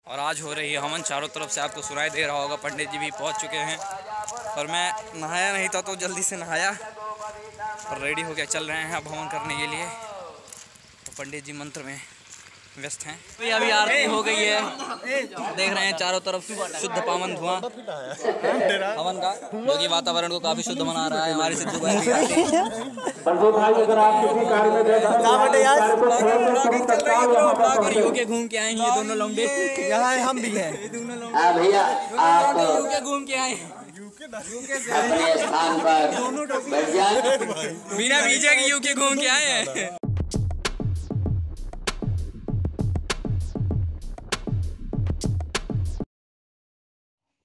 और आज हो रही है हवन, चारों तरफ से आपको सुनाई दे रहा होगा। पंडित जी भी पहुंच चुके हैं और मैं नहाया नहीं था तो जल्दी से नहाया और रेडी हो गया, चल रहे हैं अब हवन करने के लिए। तो पंडित जी मंत्र में व्यस्त हैं। अभी आरती हो गई है, देख रहे हैं चारों तरफ शुद्ध पावन धुआं हवन का, जो कि वातावरण को काफी शुद्ध बना रहा है। हमारे सिद्धू भाई यूके घूम के आए हैं, ये दोनों लौंडे यहाँ हम भी हैं, ये दोनों लौंडे यूके घूम के आए हैं, अपने स्थान पर बिना वीजा की यूके घूम के आए हैं।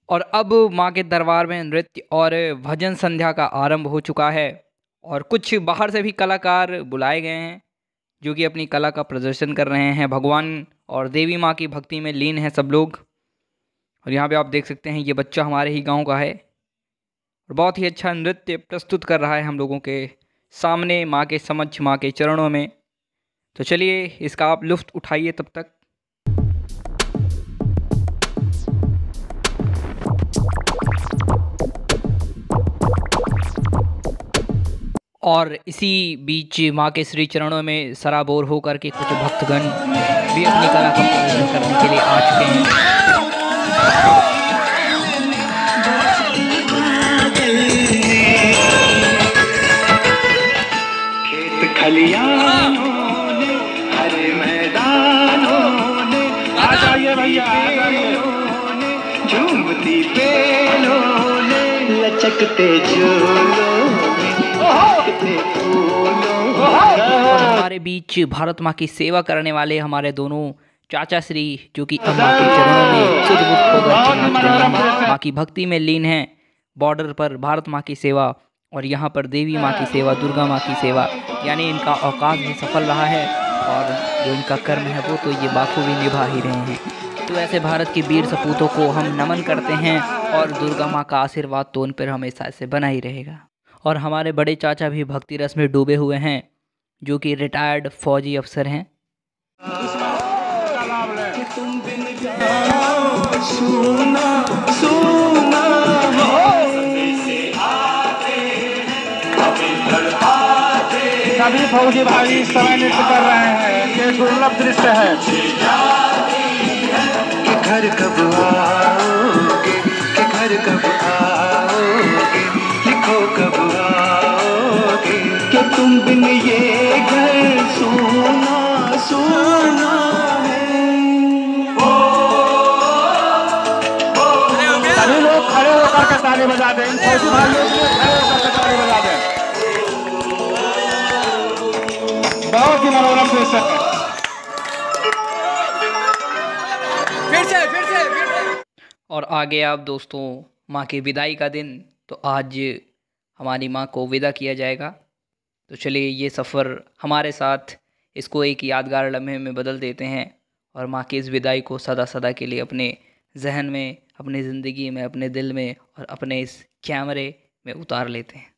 और अब माँ के दरबार में नृत्य और भजन संध्या का आरंभ हो चुका है और कुछ बाहर से भी कलाकार बुलाए गए हैं जो कि अपनी कला का प्रदर्शन कर रहे हैं। भगवान और देवी माँ की भक्ति में लीन हैं सब लोग। और यहाँ पे आप देख सकते हैं ये बच्चा हमारे ही गांव का है और बहुत ही अच्छा नृत्य प्रस्तुत कर रहा है हम लोगों के सामने, माँ के समक्ष, माँ के चरणों में। तो चलिए इसका आप लुत्फ़ उठाइए तब तक। और इसी बीच माँ के श्री चरणों में सराबोर होकर के कुछ भक्तगण भी अपनी कला का प्रदर्शन करने के लिए आ चुके हैं। खेत खलियानों ने, हरे मैदानों ने, आ जाइए भैया, झूमती बेलों ने, लचकते झूलों हमारे बीच भारत माँ की सेवा करने वाले हमारे दोनों चाचा श्री, जो कि अब माँ के चरणों में सुध-बुध होकर माँ की भक्ति में लीन हैं। बॉर्डर पर भारत माँ की सेवा और यहाँ पर देवी माँ की सेवा, दुर्गा माँ की सेवा, यानी इनका अवकाश भी सफल रहा है और जो इनका कर्म है वो तो ये बाखूबी निभा ही रहे हैं। तो ऐसे भारत की वीर सपूतों को हम नमन करते हैं और दुर्गा माँ का आशीर्वाद तो उन पर हमेशा से बना ही रहेगा। और हमारे बड़े चाचा भी भक्ति रस में डूबे हुए हैं, जो कि रिटायर्ड फौजी अफसर हैं। सभी फौजी भाई इस समय नृत्य कर रहे हैं, ये दुर्लभ दृश्य है। कि घर कब आओगे, कि घर कब आओगे, लिखो कब आओगे, कि तुम बिन ये घर सोना सोना है। सभी लोग खड़े होकर के ताली बजा दें, फौजी भाइयों के लिए खड़े होकर के ताली बजा दें। बहुत ही मनोरम दृश्य है। और आगे आप दोस्तों माँ की विदाई का दिन, तो आज हमारी माँ को विदा किया जाएगा। तो चलिए ये सफ़र हमारे साथ इसको एक यादगार लम्हे में बदल देते हैं और माँ की इस विदाई को सदा सदा के लिए अपने जहन में, अपनी ज़िंदगी में, अपने दिल में और अपने इस कैमरे में उतार लेते हैं।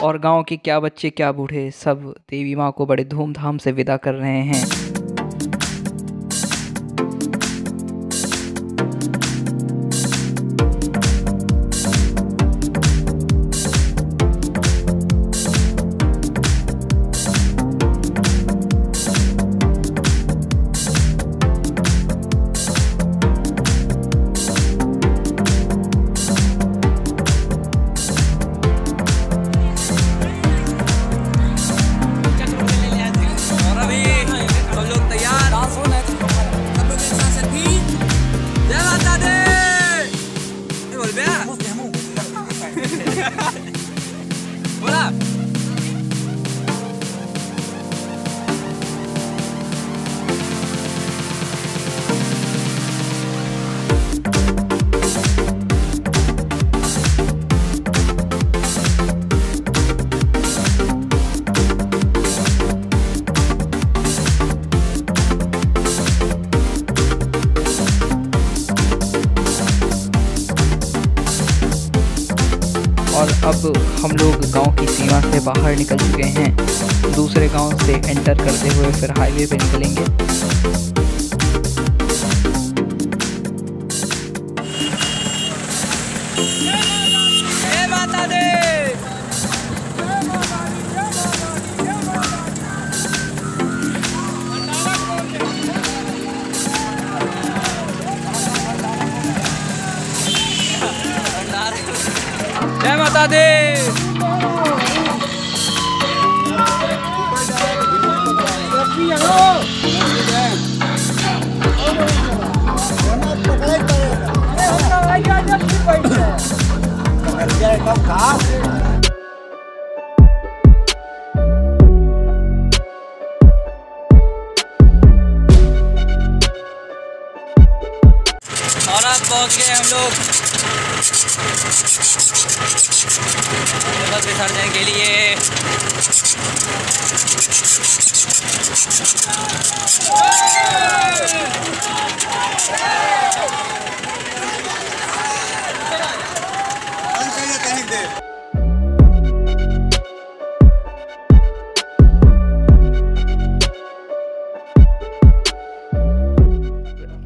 और गांव के क्या बच्चे क्या बूढ़े सब देवी माँ को बड़े धूमधाम से विदा कर रहे हैं। बोला और अब हम लोग गांव की सीमा से बाहर निकल चुके हैं। दूसरे गांव से एंटर करते हुए फिर हाईवे पे निकलेंगे। जय माता दी। जय माता दी। और अब पहुंच गए हम लोग बस विसर्जन के लिए।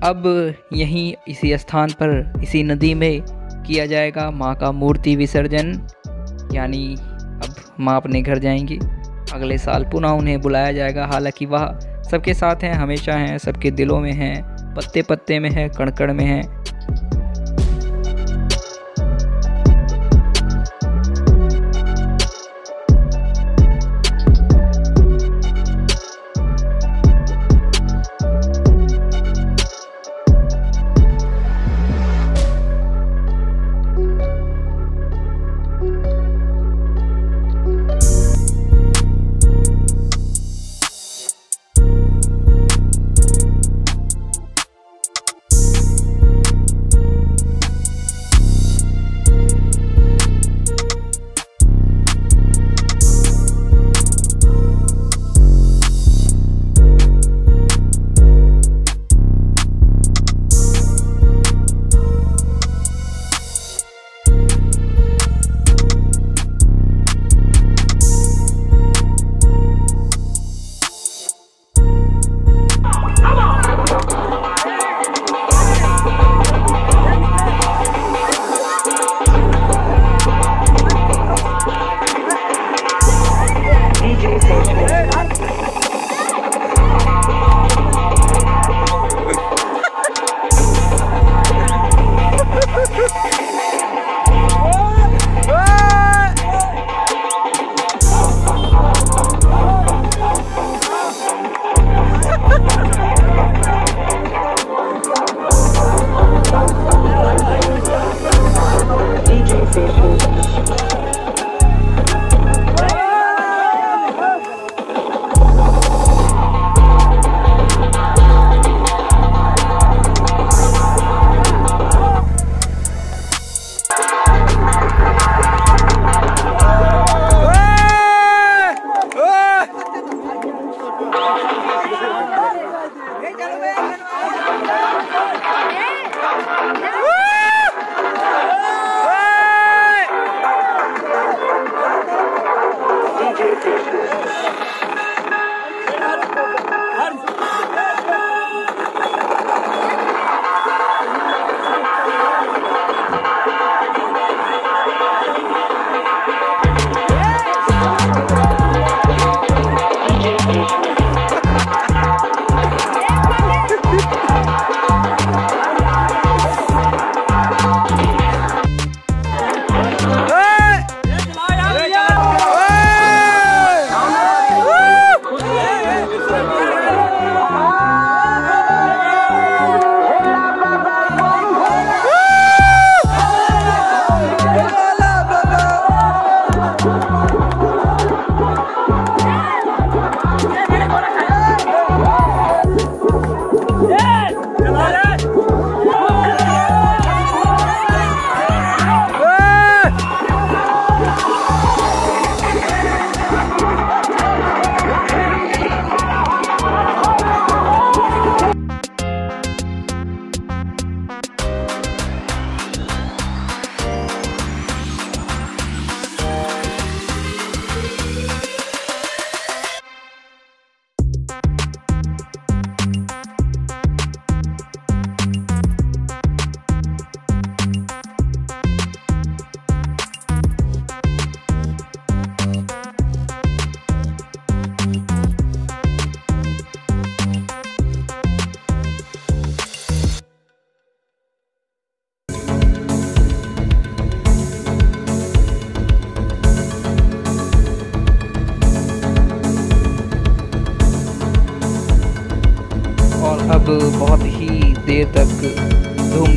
अब यहीं इसी स्थान पर इसी नदी में किया जाएगा माँ का मूर्ति विसर्जन। यानी अब माँ अपने घर जाएंगी। अगले साल पुनः उन्हें बुलाया जाएगा। हालांकि वह सबके साथ हैं, हमेशा हैं, सबके दिलों में हैं, पत्ते पत्ते में है, कण कण में है।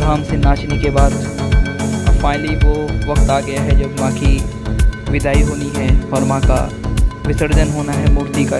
धूमधाम से नाचने के बाद अब फाइनली वो वक्त आ गया है जब माँ की विदाई होनी है और माँ का विसर्जन होना है मूर्ति का।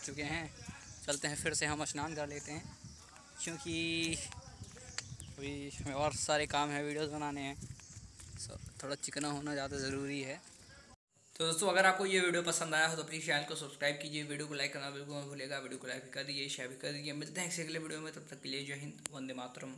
चुके हैं। चलते हैं फिर से हम स्नान कर लेते हैं, क्योंकि अभी हमें और सारे काम हैं, वीडियोस बनाने हैं, थोड़ा चिकना होना ज़्यादा ज़रूरी है। तो दोस्तों अगर आपको ये वीडियो पसंद आया हो तो प्लीज़ चैनल को सब्सक्राइब कीजिए, वीडियो को लाइक करना बिल्कुल मत भूलिएगा, वीडियो को लाइक भी कर दीजिए, शेयर भी कर दीजिए। मिलते हैं किसी अगले वीडियो में, तब तक के लिए जय हिंद, वंदे मातरम।